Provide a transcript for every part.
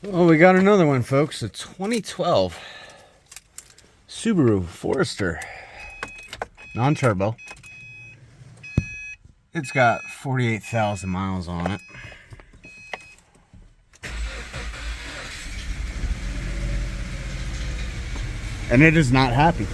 Well, we got another one, folks. A 2012 Subaru Forester, non-turbo. It's got 48,000 miles on it. And it is not happy.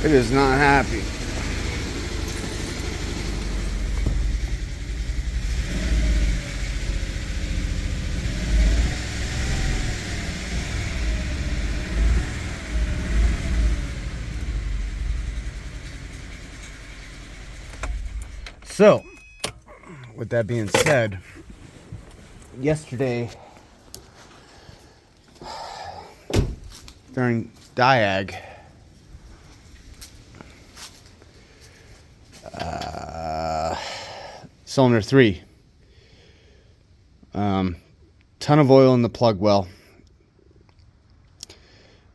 It is not happy. So, with that being said, yesterday during Diag, cylinder 3, ton of oil in the plug well,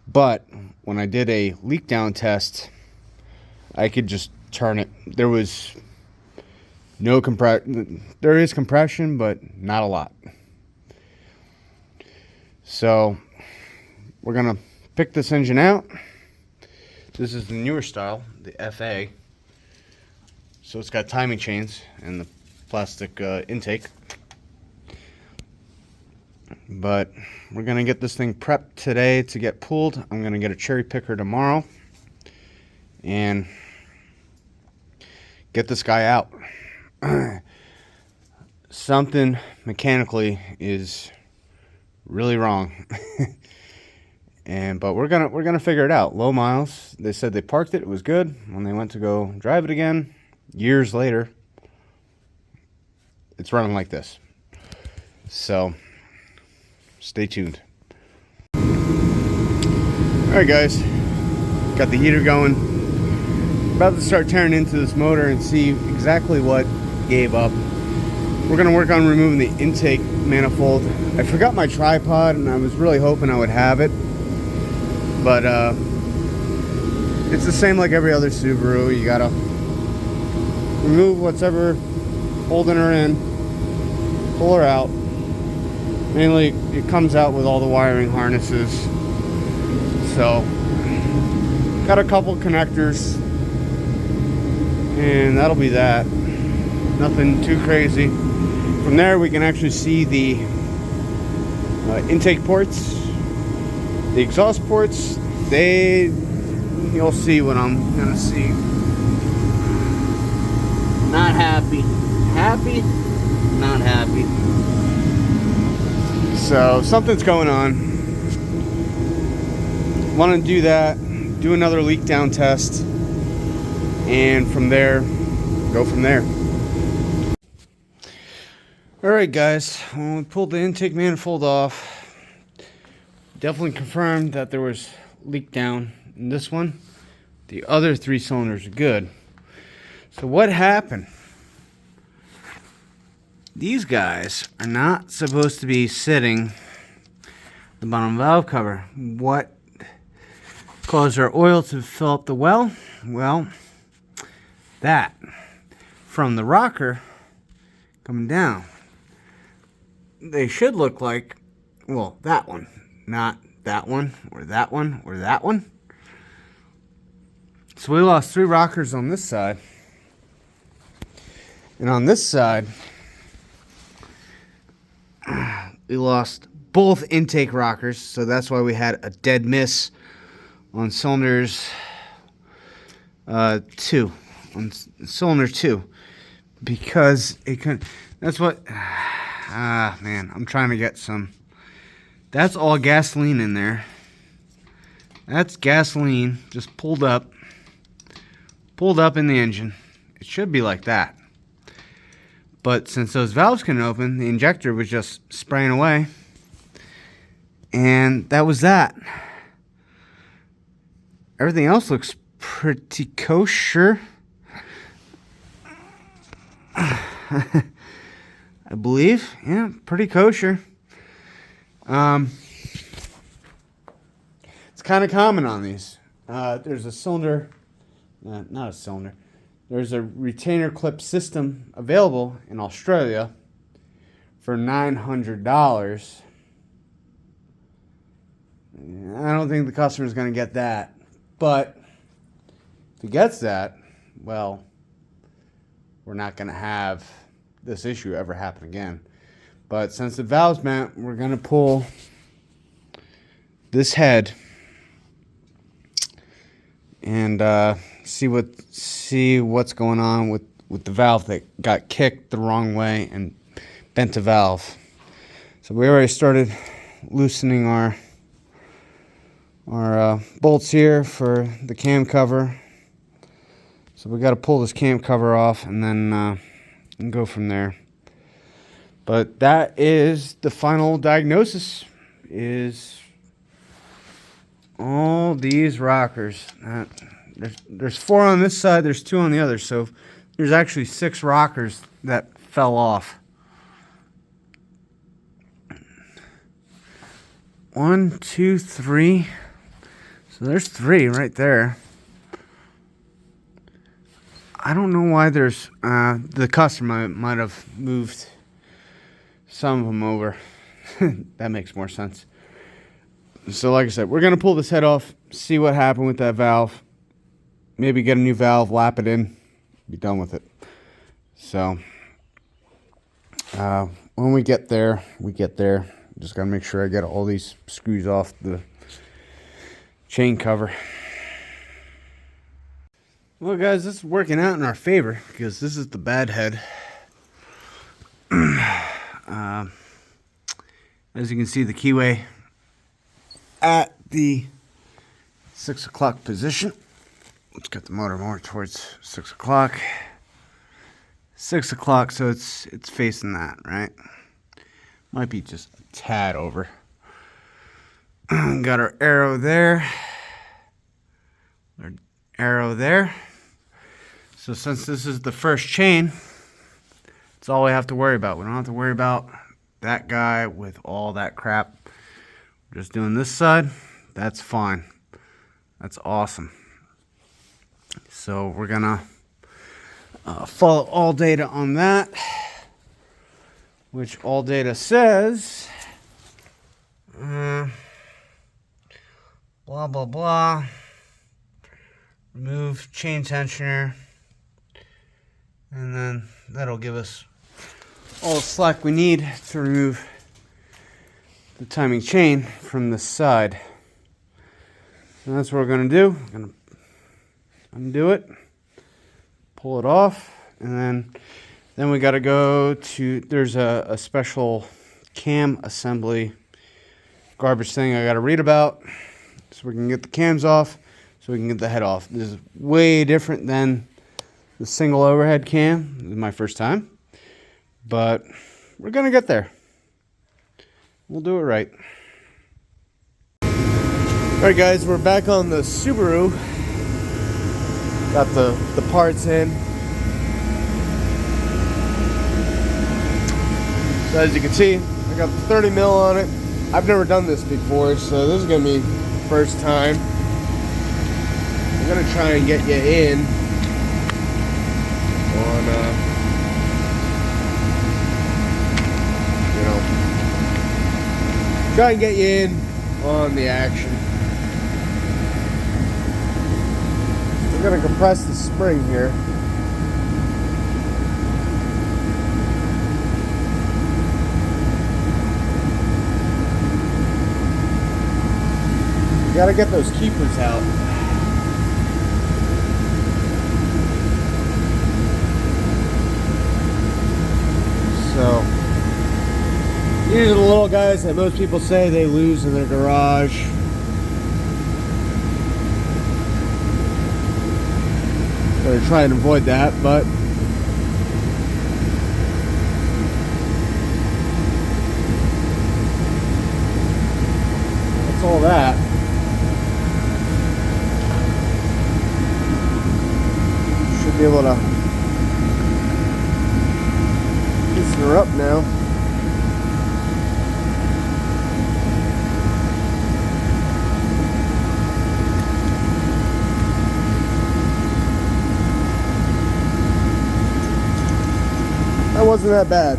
but when I did a leak down test, I could just turn it. There was no compression. There is compression, but not a lot. So we're gonna pick this engine out. This is the newer style, the FA. So it's got timing chains and the plastic intake. But we're gonna get this thing prepped today to get pulled. I'm gonna get a cherry picker tomorrow and get this guy out. Something mechanically is really wrong. But we're gonna figure it out. Low miles. They said they parked it. It was good. When they went to go drive it again, years later, it's running like this. So stay tuned. All right, guys. Got the heater going. About to start tearing into this motor and see exactly what gave up. We're gonna work on removing the intake manifold. I forgot my tripod and I was really hoping I would have it, but it's the same like every other Subaru. You gotta remove what's ever holding her in, pull her out. Mainly it comes out with all the wiring harnesses. So got a couple connectors and that'll be that. Nothing too crazy. From there we can actually see the intake ports, the exhaust ports. You'll see what I'm gonna see. Not happy. Happy, not happy. So something's going on. Want to do that, do another leak down test, and from there, go from there. Alright guys, when we pulled the intake manifold off, definitely confirmed that there was leak down in this one. The other 3 cylinders are good. So what happened? These guys are not supposed to be sitting the bottom valve cover. What caused our oil to fill up the well? Well, that from the rocker coming down. They should look like, well, that one, not that one, or that one, or that one. So we lost 3 rockers on this side. And on this side, we lost both intake rockers. So that's why we had a dead miss on cylinders 2. On cylinder 2. Because it couldn't, that's what... man, I'm trying to get some. That's all gasoline in there. That's gasoline just pulled up in the engine. It should be like that. But since those valves couldn't open, the injector was just spraying away. And that was that. Everything else looks pretty kosher. I believe. Yeah, pretty kosher. It's kind of common on these. There's a cylinder, not a cylinder. There's a retainer clip system available in Australia for $900. I don't think the customer's going to get that. But if he gets that, well, we're not going to have this issue ever happen again. But since the valve's bent, we're going to pull this head and see what's going on with the valve that got kicked the wrong way and bent the valve. So we already started loosening our bolts here for the cam cover. So we got to pull this cam cover off and then go from there. But that is the final diagnosis, is all these rockers. There's 4 on this side, there's 2 on the other, so there's actually 6 rockers that fell off. 1, 2, 3. So there's 3 right there. I don't know why there's the customer might have moved some of them over. That makes more sense. So like I said, we're going to pull this head off, see what happened with that valve. Maybe get a new valve, lap it in, be done with it. So when we get there, Just got to make sure I get all these screws off the chain cover. Well, guys, this is working out in our favor because this is the bad head. As you can see, the keyway at the 6 o'clock position. Let's get the motor more towards 6 o'clock. 6 o'clock, so it's facing that, right? Might be just a tad over. Got our arrow there. Our arrow there. So since this is the first chain, that's all we have to worry about. We don't have to worry about that guy with all that crap. We're just doing this side. That's fine. That's awesome. So we're gonna follow all data on that, which all data says blah blah blah. Remove chain tensioner, and then that'll give us all the slack we need to remove the timing chain from this side. And that's what we're going to do. We're going to undo it, pull it off, and then we got to go to, there's a special cam assembly garbage thing I got to read about so we can get the cams off, so we can get the head off. This is way different than the single overhead cam. This is my first time, but we're gonna get there. We'll do it right. All right, guys, we're back on the Subaru. Got the parts in. So as you can see, I got 30 mil on it. I've never done this before, so this is gonna be first time. I'm gonna try and get you in on, try and get you in on the action. We're gonna compress the spring here. You gotta get those keepers out. So, these are the little guys that most people say they lose in their garage. So they're trying to avoid that, but that's all that. Should be able to loosen her up now. wasn't that bad.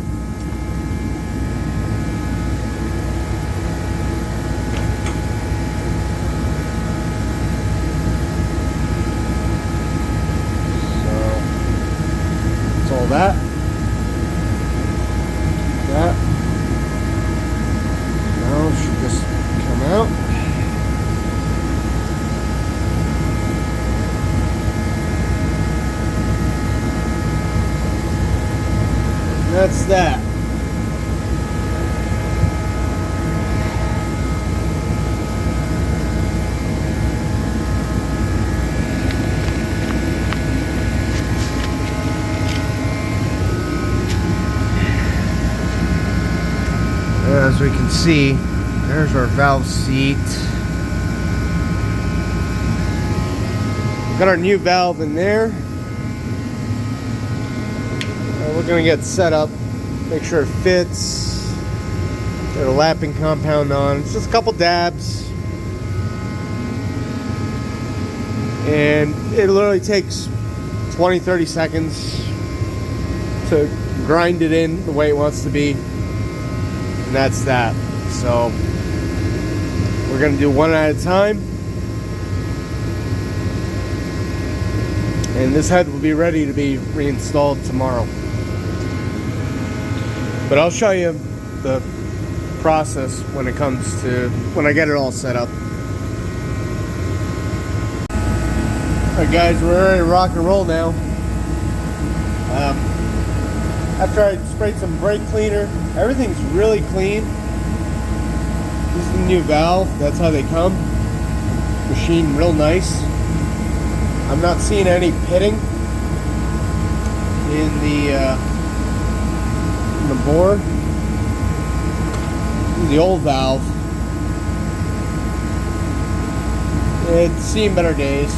So, all that. That. Now it should just come out. That's that. As we can see, there's our valve seat. We've got our new valve in there. We're going to get set up, make sure it fits. Get a lapping compound on. It's just a couple dabs. And it literally takes 20-30 seconds to grind it in the way it wants to be. And that's that. So we're going to do one at a time. And this head will be ready to be reinstalled tomorrow. But I'll show you the process when it comes to when I get it all set up. Alright guys, we're ready to rock and roll now. After I sprayed some brake cleaner, everything's really clean. This is the new valve, that's how they come. Machined real nice. I'm not seeing any pitting in the bore. This is the old valve. It's seen better days.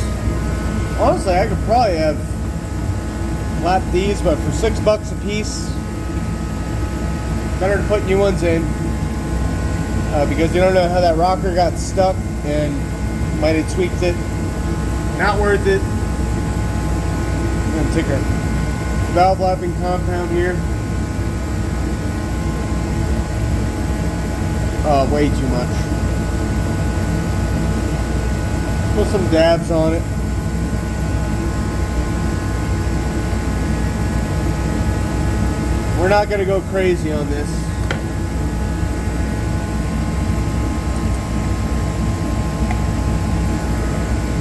Honestly, I could probably have lapped these, but for $6 a piece, better to put new ones in, because you don't know how that rocker got stuck and might have tweaked it. Not worth it. I'm going to take a valve lapping compound here. Oh, way too much. Put some dabs on it. We're not going to go crazy on this.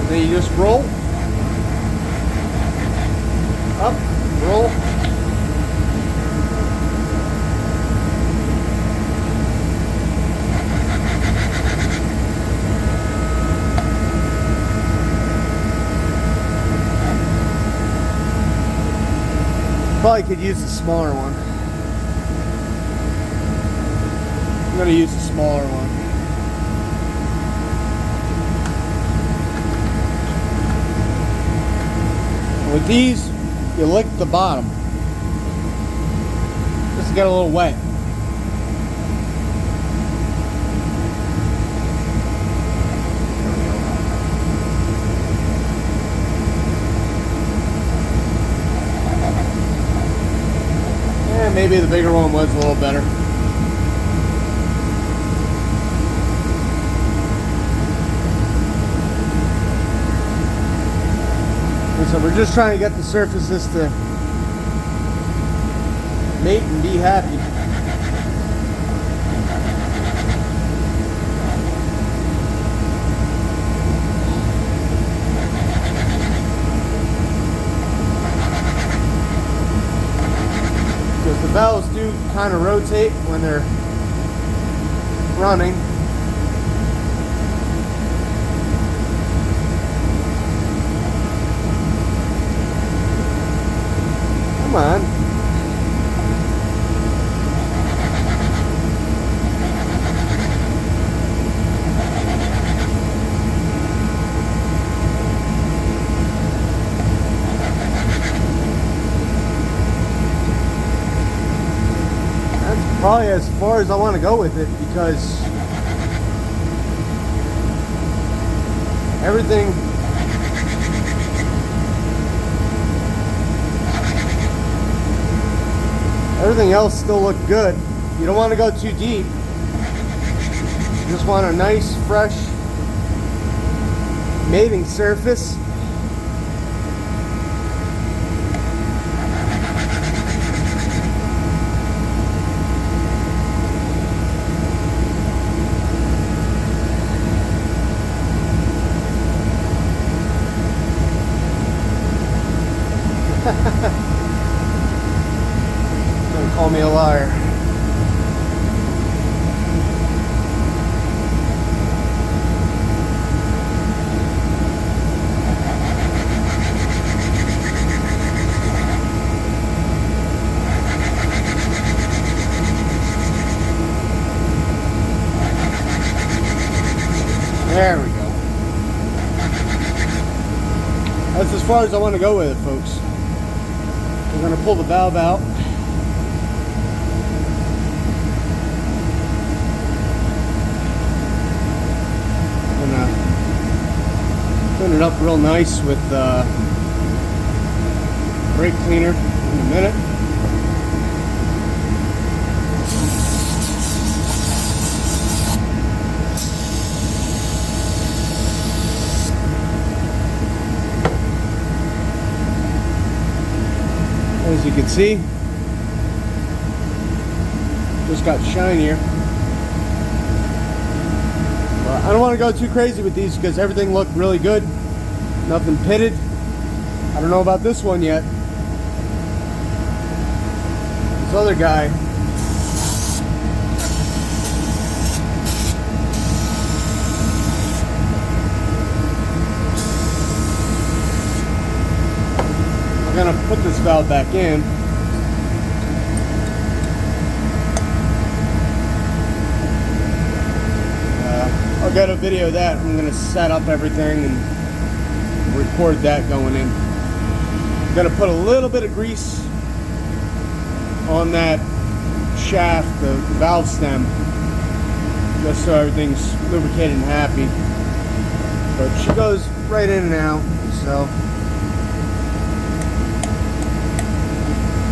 And then you just roll. Up, roll. Probably could use a smaller one. I'm going to use a smaller one. With these, you lick the bottom. This got a little wet. And maybe the bigger one was a little better. So we're just trying to get the surfaces to mate and be happy. Because the valves do kind of rotate when they're running. Come on. That's probably as far as I want to go with it, because everything Everything else still looked good. You don't want to go too deep. You just want a nice, fresh mating surface. Don't call me a liar. There we go. That's as far as I want to go with it, folks. We're going to pull the valve out. I'm going to clean it up real nice with brake cleaner in a minute. As you can see, just got shinier. But I don't want to go too crazy with these because everything looked really good. Nothing pitted. I don't know about this one yet. This other guy, I'm gonna put this valve back in. I'll get a video of that. I'm gonna set up everything and record that going in. I'm gonna put a little bit of grease on that shaft, the valve stem, just so everything's lubricated and happy. But she goes right in and out, so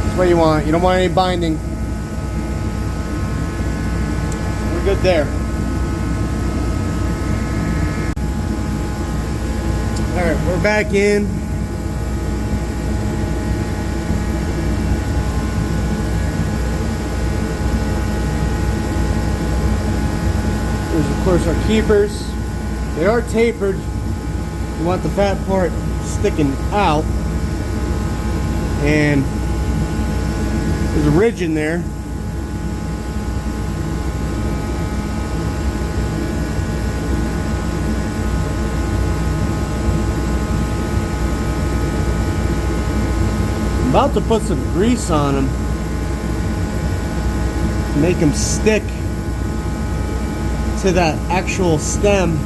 that's what you want. You don't want any binding. We're good there. Alright, we're back in. There's of course our keepers. They are tapered. You want the fat part sticking out. And there's a ridge in there. I'm about to put some grease on them to make them stick to that actual stem.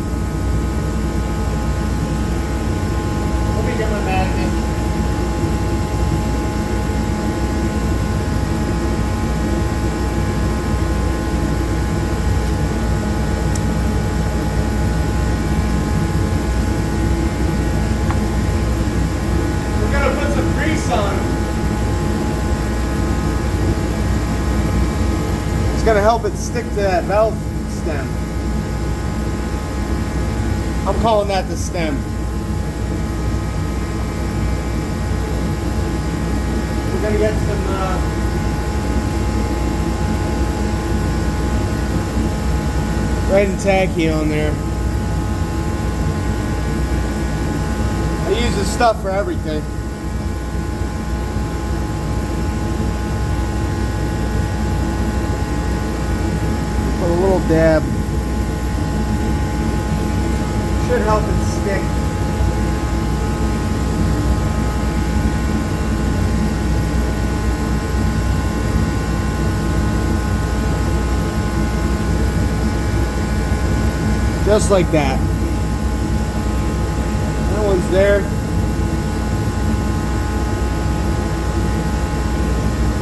Let me get my magnet. We're gonna put some grease on them. It's gonna help it stick to that valve stem. I'm calling that the stem. We're gonna get some red and tacky on there. I use this stuff for everything. Put a little dab. Should help it stick. Just like that. That one's there.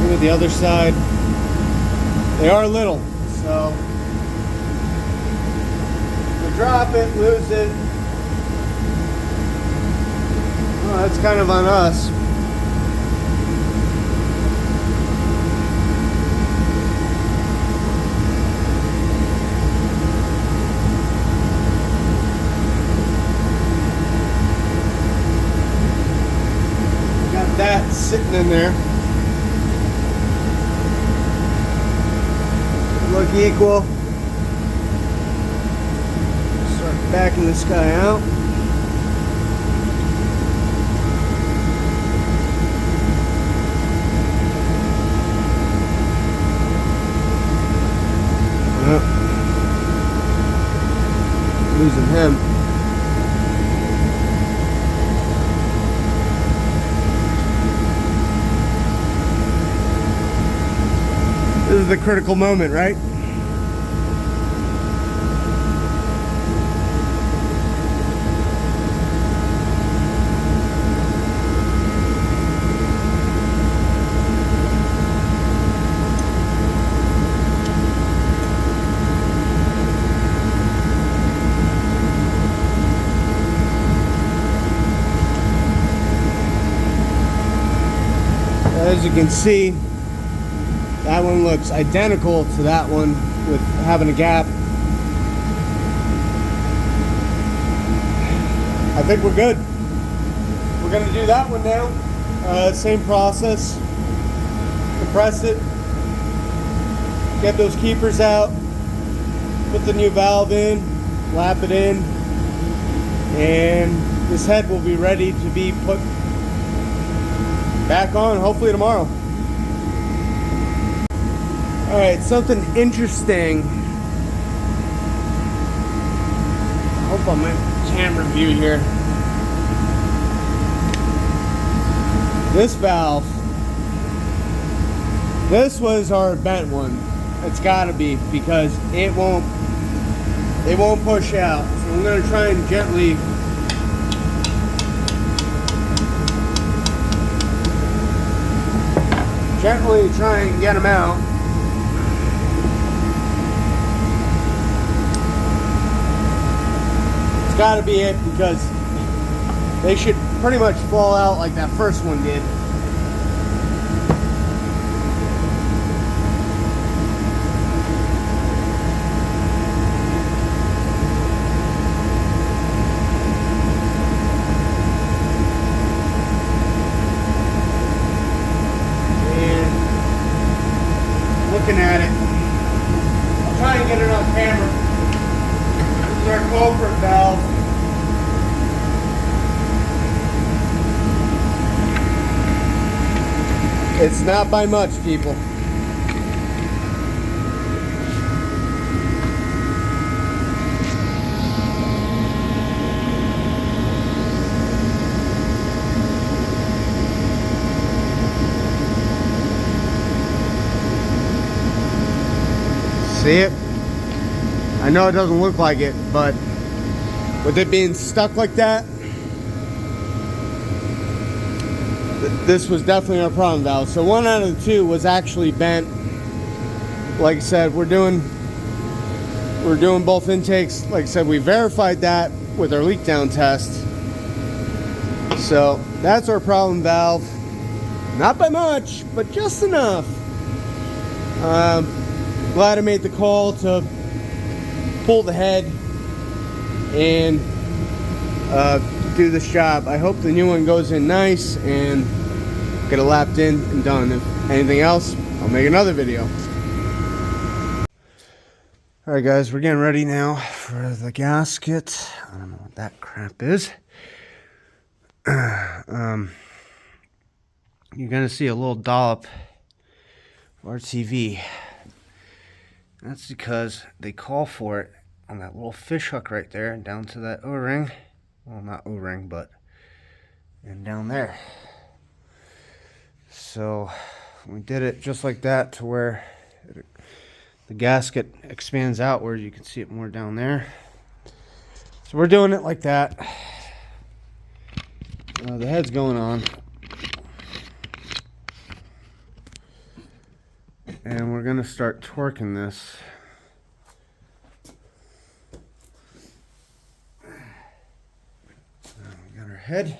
Look at the other side. They are little, so drop it, lose it. Well, that's kind of on us. sitting in there. Look equal. Start backing this guy out. Losing him. This is the critical moment, right? As you can see, that one looks identical to that one with having a gap. I think we're good. We're going to do that one now. Same process. Compress it. Get those keepers out. Put the new valve in. Lap it in. And this head will be ready to be put back on hopefully tomorrow. Alright, something interesting. I hope I'm in camera view here. This valve, this was our bent one. It's gotta be, because it won't push out. So I'm gonna try and gently try and get them out. It's got to be it, because they should pretty much fall out like that first one did. Looking at it, I'll try and get it on camera. This is our culprit valve. It's not by much, people. See it? I know it doesn't look like it, but with it being stuck like that, this was definitely our problem valve. So one out of the two was actually bent. Like I said, we're doing both intakes. Like I said, we verified that with our leak down test. So that's our problem valve. Not by much, but just enough. Glad I made the call to pull the head and do this job. I hope the new one goes in nice and get it lapped in and done. If anything else, I'll make another video. Alright guys, we're getting ready now for the gasket. I don't know what that crap is. You're gonna see a little dollop of RTV. That's because they call for it on that little fish hook right there, down to that O-ring. Well, not O-ring, but and down there. So we did it just like that, to where the gasket expands outward. You can see it more down there. So we're doing it like that. The head's going on. And we're going to start torquing this. We got our head.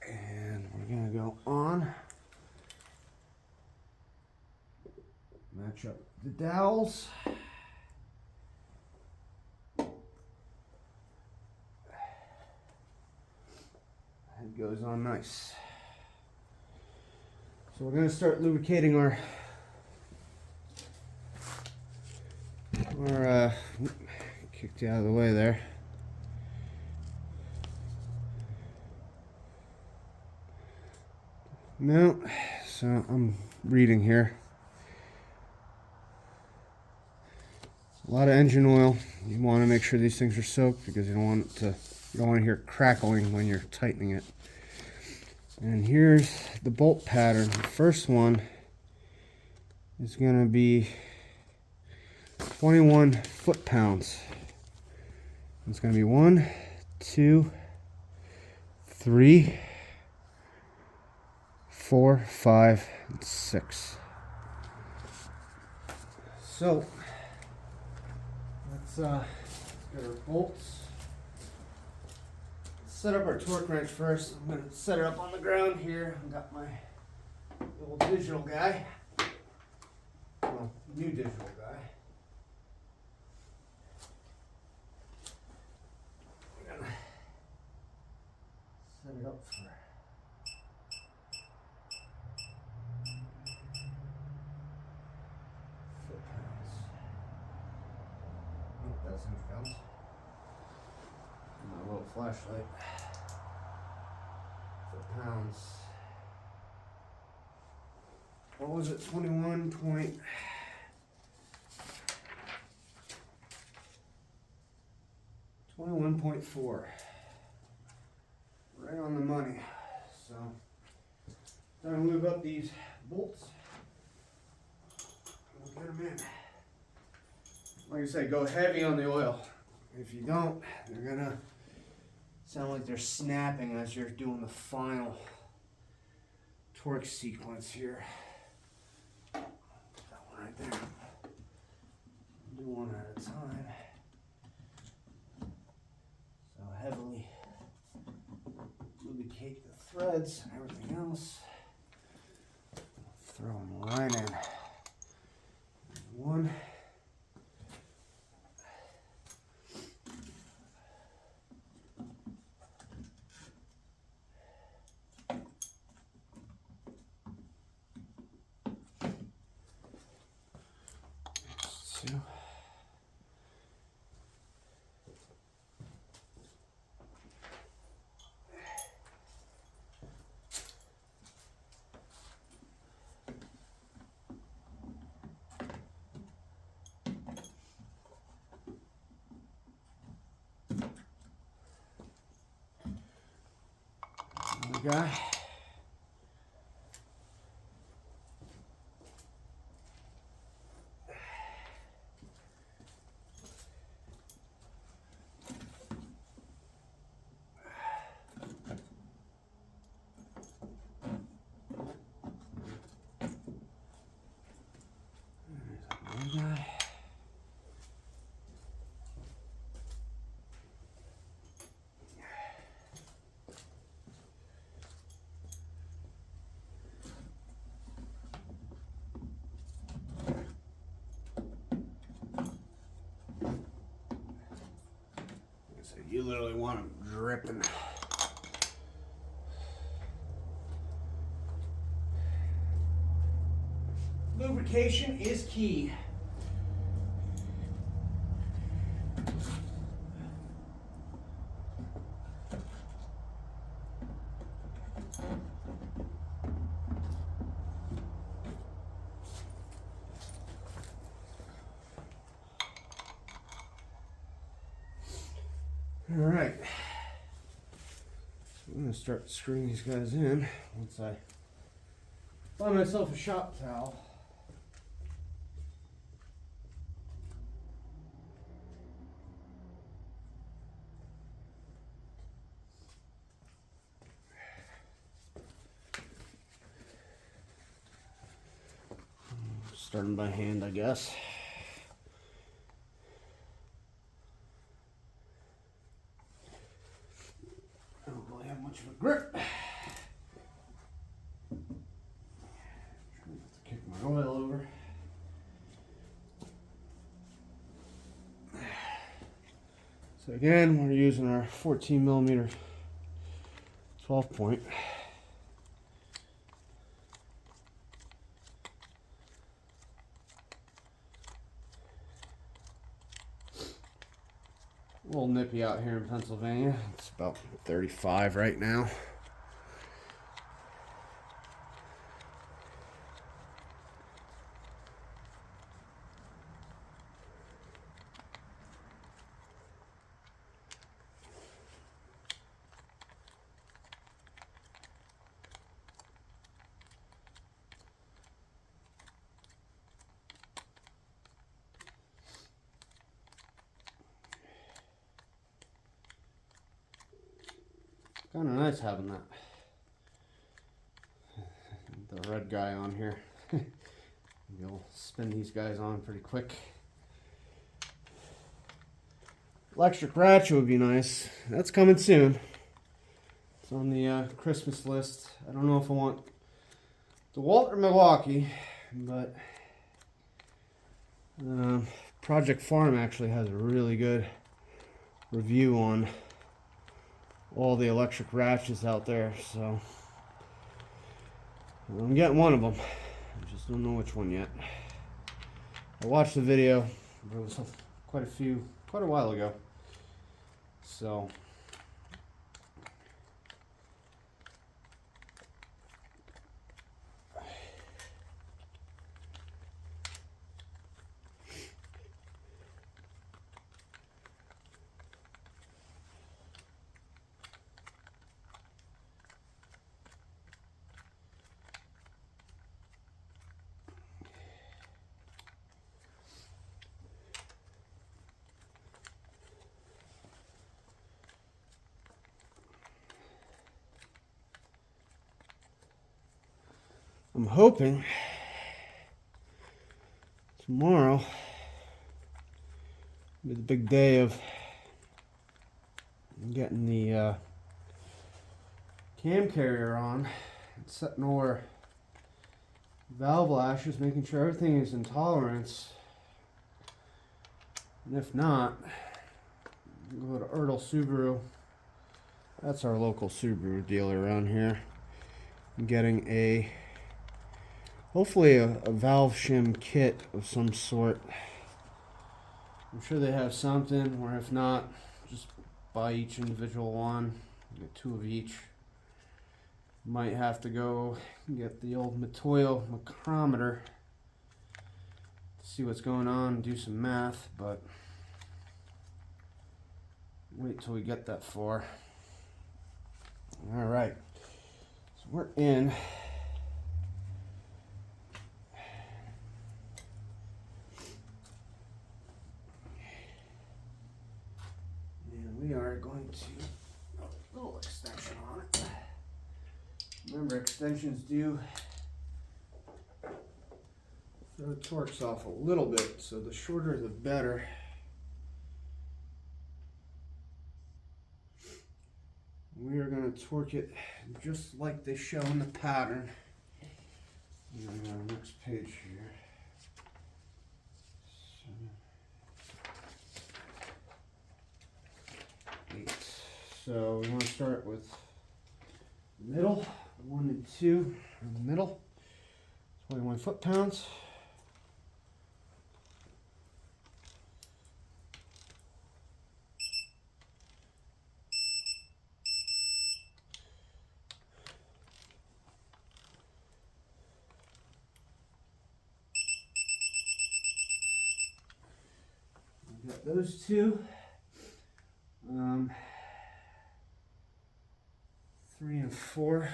And we're going to go on. Match up the dowels. is on nice. So we're going to start lubricating our kicked you out of the way there. No, so I'm reading here. A lot of engine oil. You want to make sure these things are soaked because you don't want to hear crackling when you're tightening it. And here's the bolt pattern. The first one is going to be 21 foot-pounds. It's going to be 1, 2, 3, 4, 5, and 6. So let's get our bolts. Set up our torque wrench first. I'm going to set it up on the ground here. I've got my old digital guy. Well, new digital guy. I'm going to set it up for foot-pounds. Oh, that's in pounds. My little flashlight. Foot-pounds. What was it? 21.4. Right on the money. So, time to lube up these bolts. We'll get them in. Like I said, go heavy on the oil. If you don't, they're gonna sound like they're snapping as you're doing the final torque sequence here. That one right there. Do one at a time. So heavily lubricate the threads and everything else. Throw them right in. One. Two. Another guy. Guy. So you literally want them dripping. Lubrication is key. All right, so I'm going to start screwing these guys in once I buy myself a shop towel. Starting by hand, I guess. I don't really have much of a grip. Trying not to kick my oil over. So again, we're using our 14 millimeter 12 point. A little nippy out here in Pennsylvania. It's about 35 right now. Kind of nice having that. The red guy on here. You'll spin these guys on pretty quick. Electric ratchet would be nice. That's coming soon. It's on the Christmas list. I don't know if I want DeWalt or Milwaukee, but Project Farm actually has a really good review on all the electric ratchets out there, so I'm getting one of them. I just don't know which one yet. I watched the video. It was quite a while ago. So I'm hoping tomorrow will be the big day of getting the cam carrier on, setting all our valve lashes, making sure everything is in tolerance. And if not, go to Erdl Subaru. That's our local Subaru dealer around here. I'm getting hopefully a valve shim kit of some sort. I'm sure they have something, or if not, just buy each individual one. Get 2 of each. Might have to go get the old Matoil micrometer to see what's going on and do some math, but wait till we get that far. All right, so we're in. We are going to a little extension on it. Remember, extensions do throw the torques off a little bit, so the shorter the better. We are going to torque it just like they show in the pattern. And on our next page here. So we want to start with the middle, 1 and 2 in the middle, 21 foot-pounds. We've got those two. 3 and 4.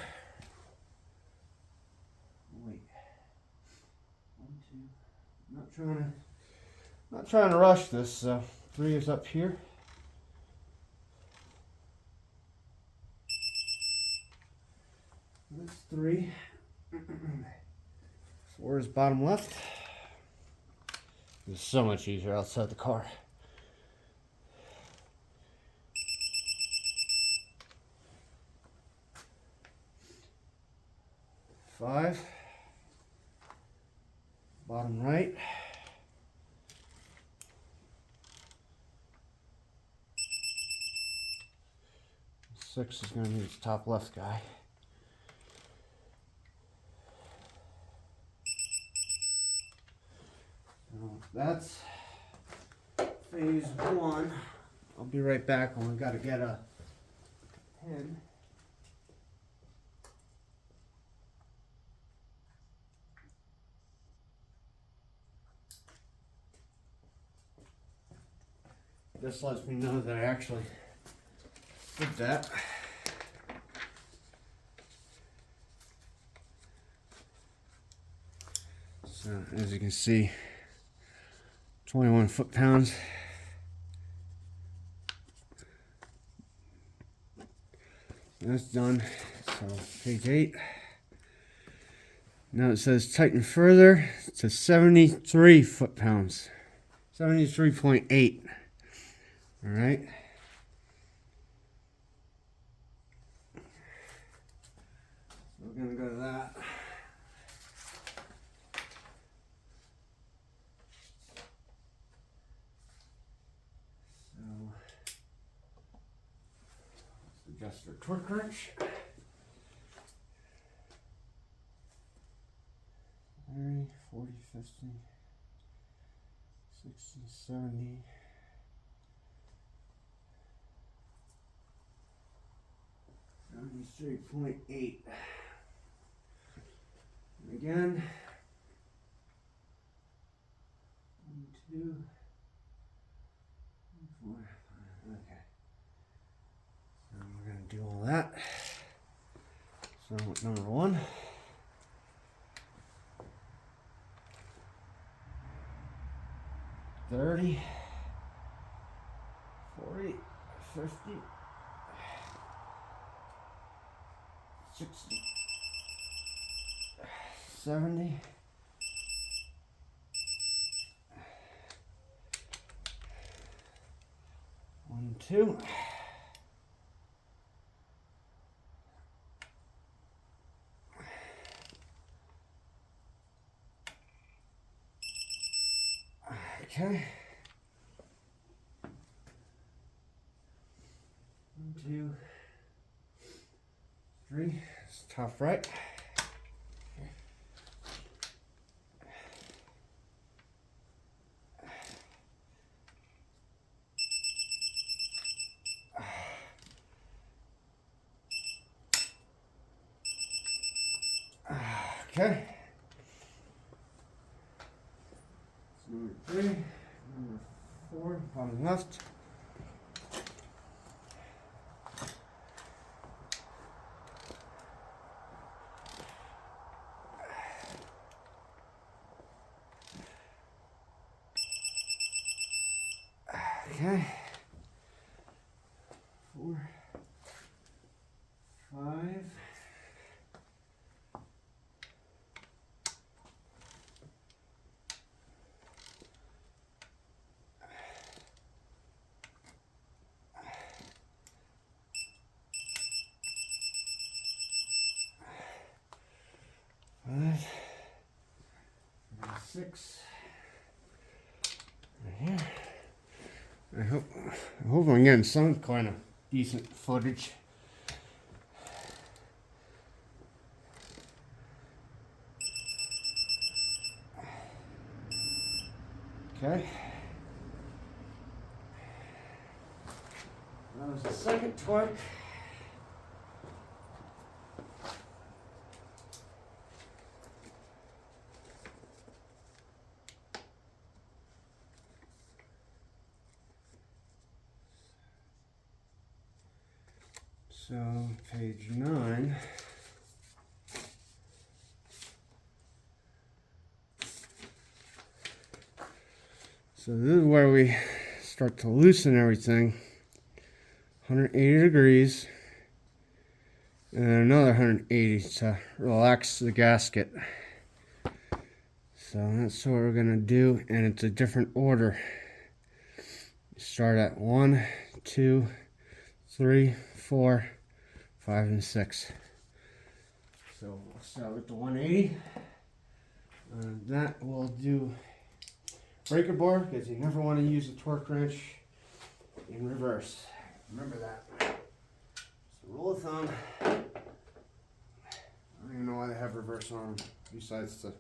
Wait. 1, 2. Not trying to rush this. So 3 is up here. That's 3. 4 is bottom left. It's so much easier outside the car. 5, bottom right, 6 is going to be the top left guy. So that's phase 1. I'll be right back when we got to get a pin. This lets me know that I actually did that. So as you can see, 21 foot-pounds. That's done. So page 8. Now it says tighten further to 73 foot-pounds. 73.8. All right. So we're gonna go to that. So let's adjust our torque wrench. 30, 40, 50, 60, 70. 73.8. Again. 1, 2, 4, 5. Okay. So we're going to do all that. So with number 1. 30, 40, 50, 60, 70, 1, 2. Okay. 1, 2, 3. It's top right. Okay. Number 3, number 4, bottom left. Okay. 4, 5. Five, 6, right here. I hope I'm getting some kind of decent footage. Okay. That was the second torque. So, page 9. So this is where we start to loosen everything. 180 degrees. And then another 180 to relax the gasket. So that's what we're going to do, and it's a different order. Start at 1, 2, 3, 4, 5, and 6. So we'll start with the 180. And that will do breaker bar, because you never want to use a torque wrench in reverse. Remember that. So rule of thumb, I don't even know why they have reverse arm besides to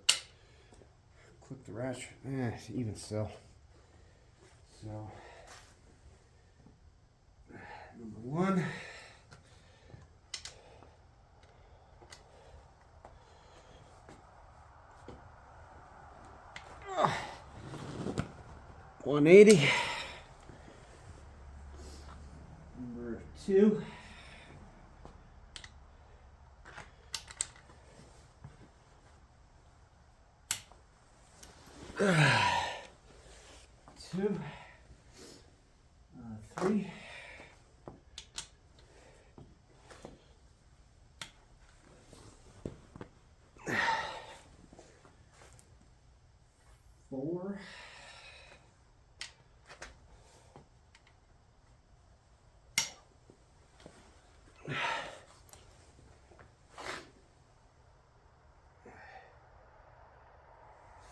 click the ratchet. Even still. So, number one. Oh, 180. Number two. Two. Three. Four.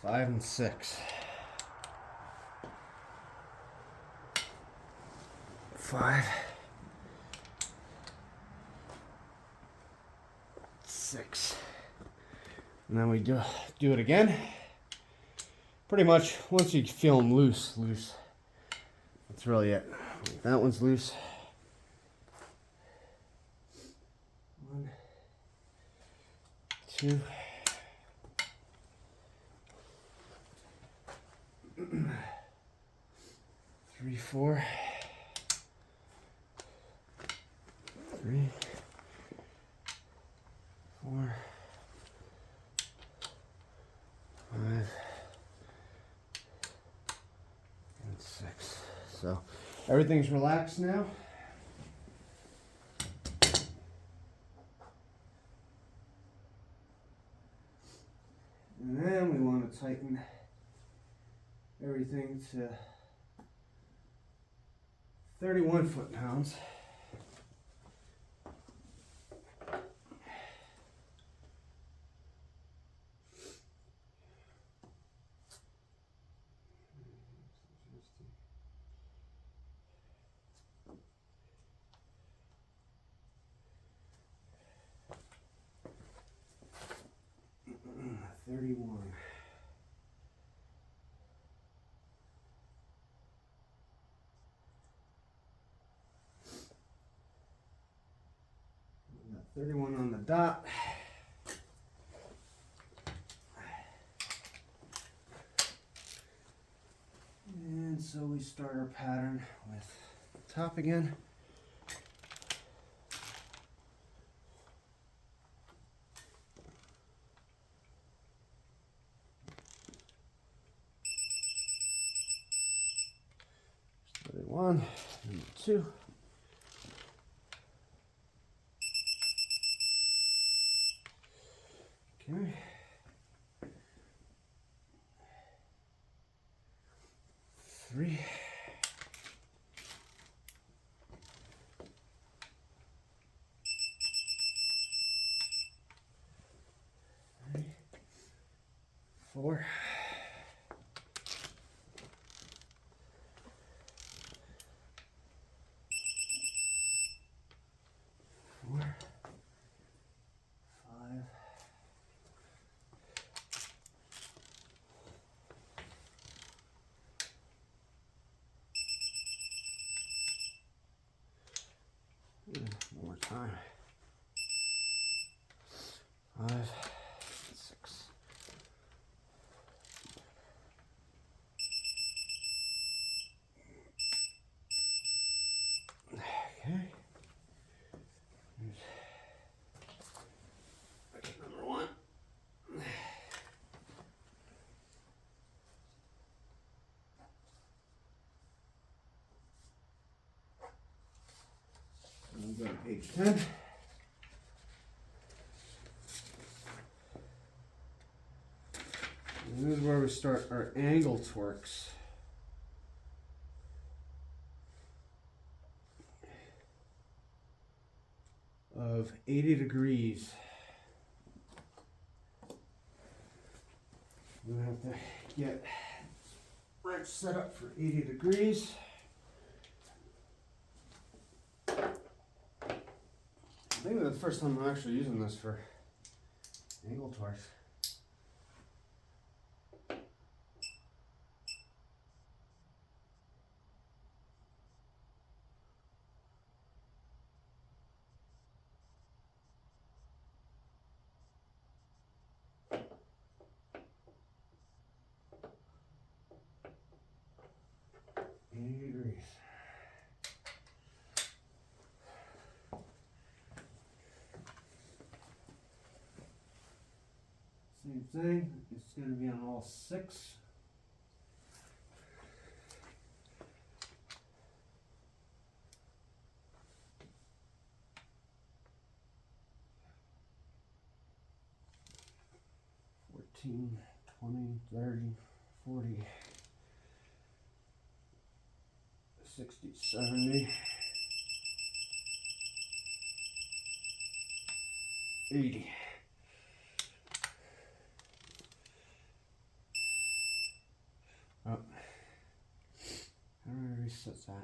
5 and 6. 5, 6, and then we do it again. Pretty much once you feel them loose, that's really it. That one's loose. 1, 2, 3, 4, 3, 4, 5, and 6. So everything's relaxed now. And then we want to tighten everything to 31 foot-pounds. We got 31 on the dot. And so we start our pattern with the top again. One, number two. Okay. 3. 4. 4, 5, 1 more time. 5, 6. Okay. Here's number 1. We'll go to page 10. And this is where we start our angle torques. Of 80 degrees. We have to get wrench set up for 80 degrees. think that's the first time I'm actually using this for angle torques. Same thing, it's going to be on all 6. $14, $20, $30, $40, $60, $70, $80. Oh, how do I reset that?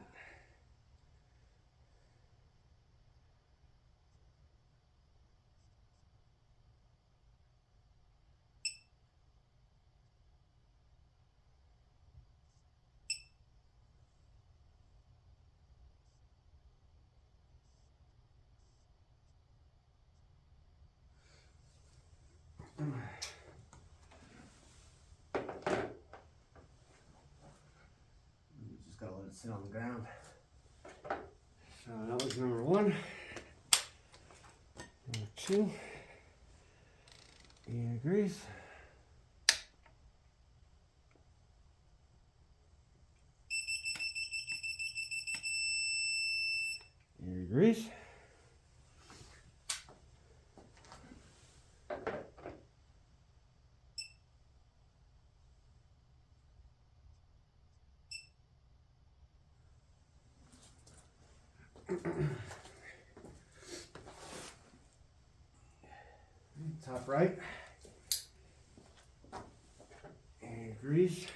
Just gotta let it sit on the ground. So that was number 1. Number 2. 80 degrees. Degrees. Top right. 80 degrees.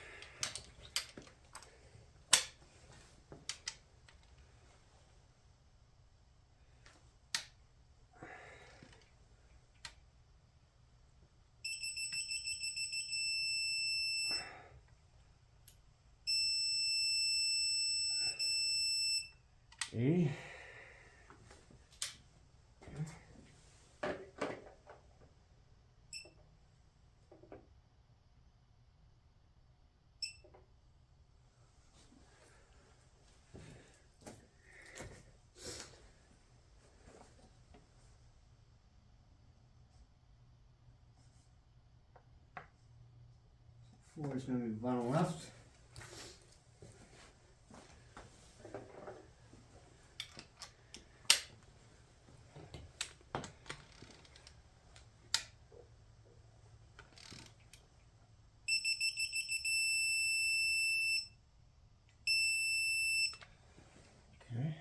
E. Four is going to be the bottom left. Okay.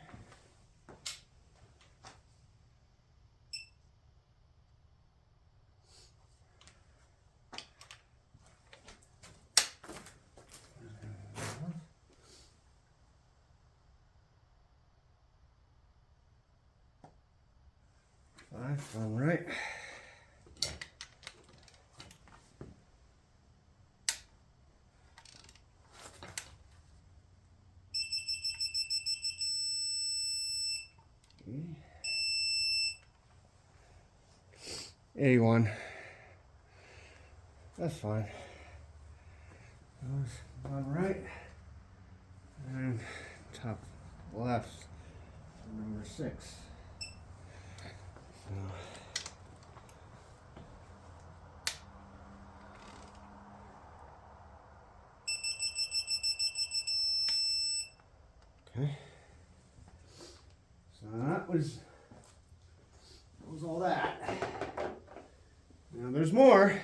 All right. Okay. 81. That's fine. Bottom right and top left. Number 6. So. Okay. So that was all that. Now there's more.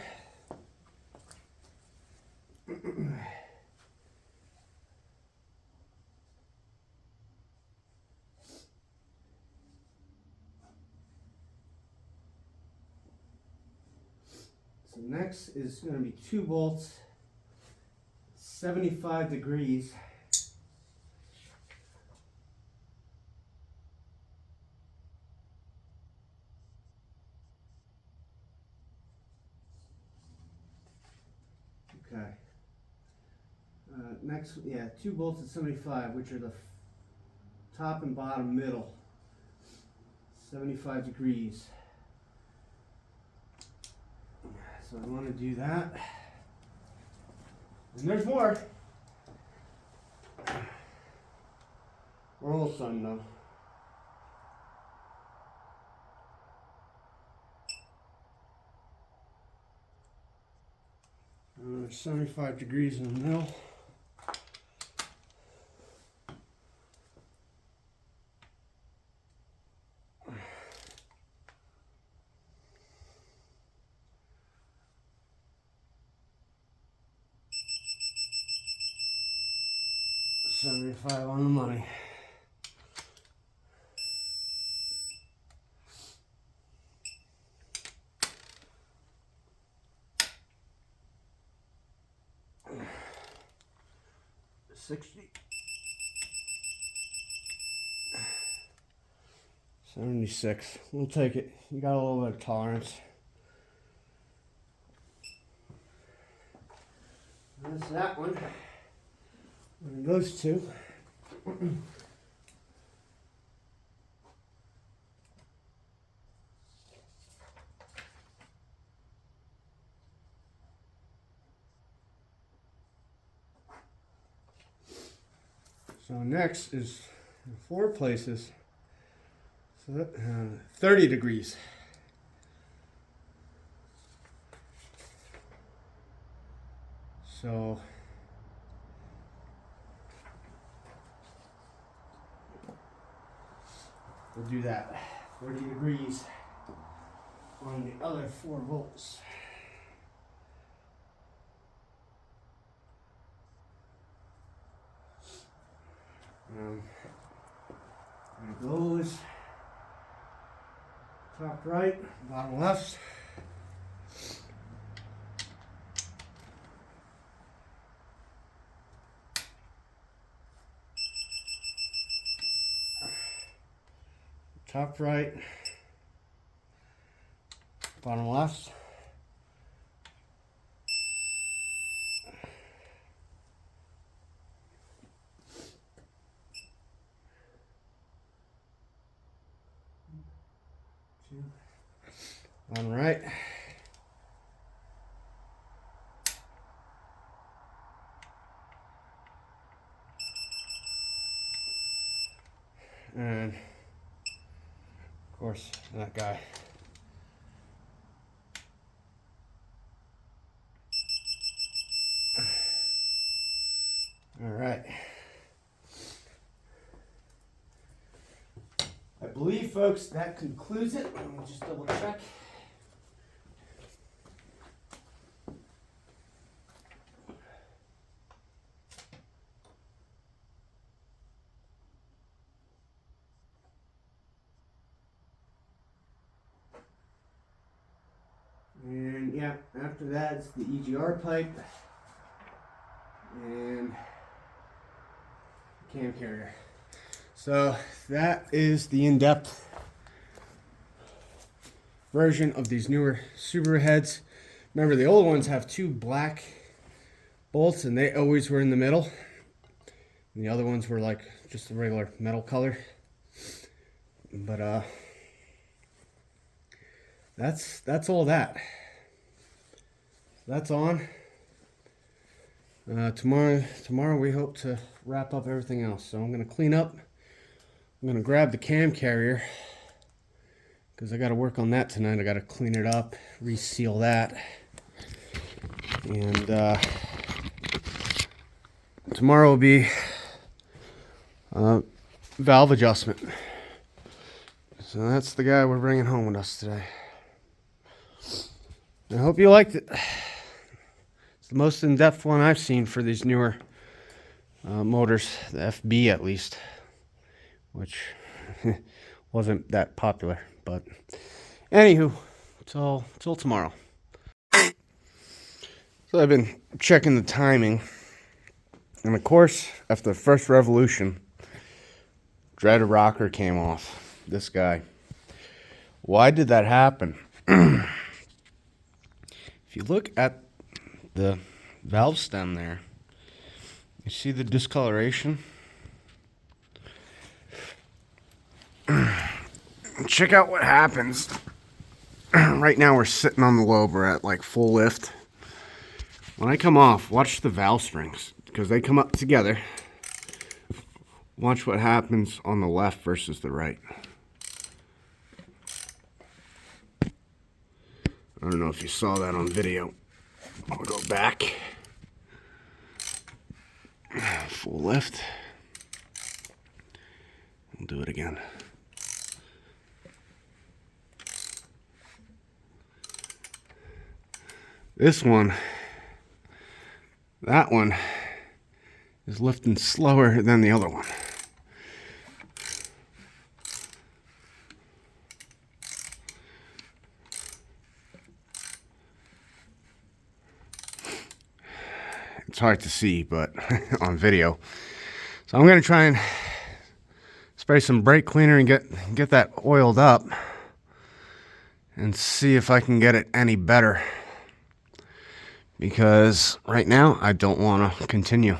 So next is going to be 2 bolts, 75 degrees. next, yeah, 2 bolts at 75, which are the top and bottom middle. 75 degrees. So I want to do that. And there's more. We're almost done though. 75 degrees in the middle. $75 on the money. $60. 76. We'll take it. You got a little bit of tolerance. That's that one. And those two. So next is 4 places. So that, 30 degrees. So we'll do that. 40 degrees on the other 4 volts. There it goes. Top right, bottom left. Top right, bottom left. On right. And of course, that guy. All right. I believe, folks, that concludes it. Let me just double check. And yeah, after that it's the EGR pipe and the cam carrier. So that is the in-depth version of these newer Subaru heads. Remember, the old ones have 2 black bolts and they always were in the middle. And the other ones were like just a regular metal color. But that's all that. That's on. Tomorrow we hope to wrap up everything else. So I'm gonna clean up. I'm gonna grab the cam carrier because I got to work on that tonight. I got to clean it up, reseal that, and tomorrow will be valve adjustment. So that's the guy we're bringing home with us today. I hope you liked it. It's the most in-depth one I've seen for these newer motors, the FB at least, which wasn't that popular. But anywho, till tomorrow. So I've been checking the timing, and of course, after the first revolution, dreaded rocker came off. This guy. Why did that happen? If you look at the valve stem there, You see the discoloration? Check out what happens. Right now we're sitting on the lobe. We're at like full lift. When I come off, watch the valve springs because they come up together. Watch what happens on the left versus the right. I don't know if you saw that on video. I'll go back. Full lift. We'll do it again. This one, that one is lifting slower than the other one. It's hard to see, but on video. So I'm going to try and spray some brake cleaner and get that oiled up and see if I can get it any better. Because right now I don't want to continue.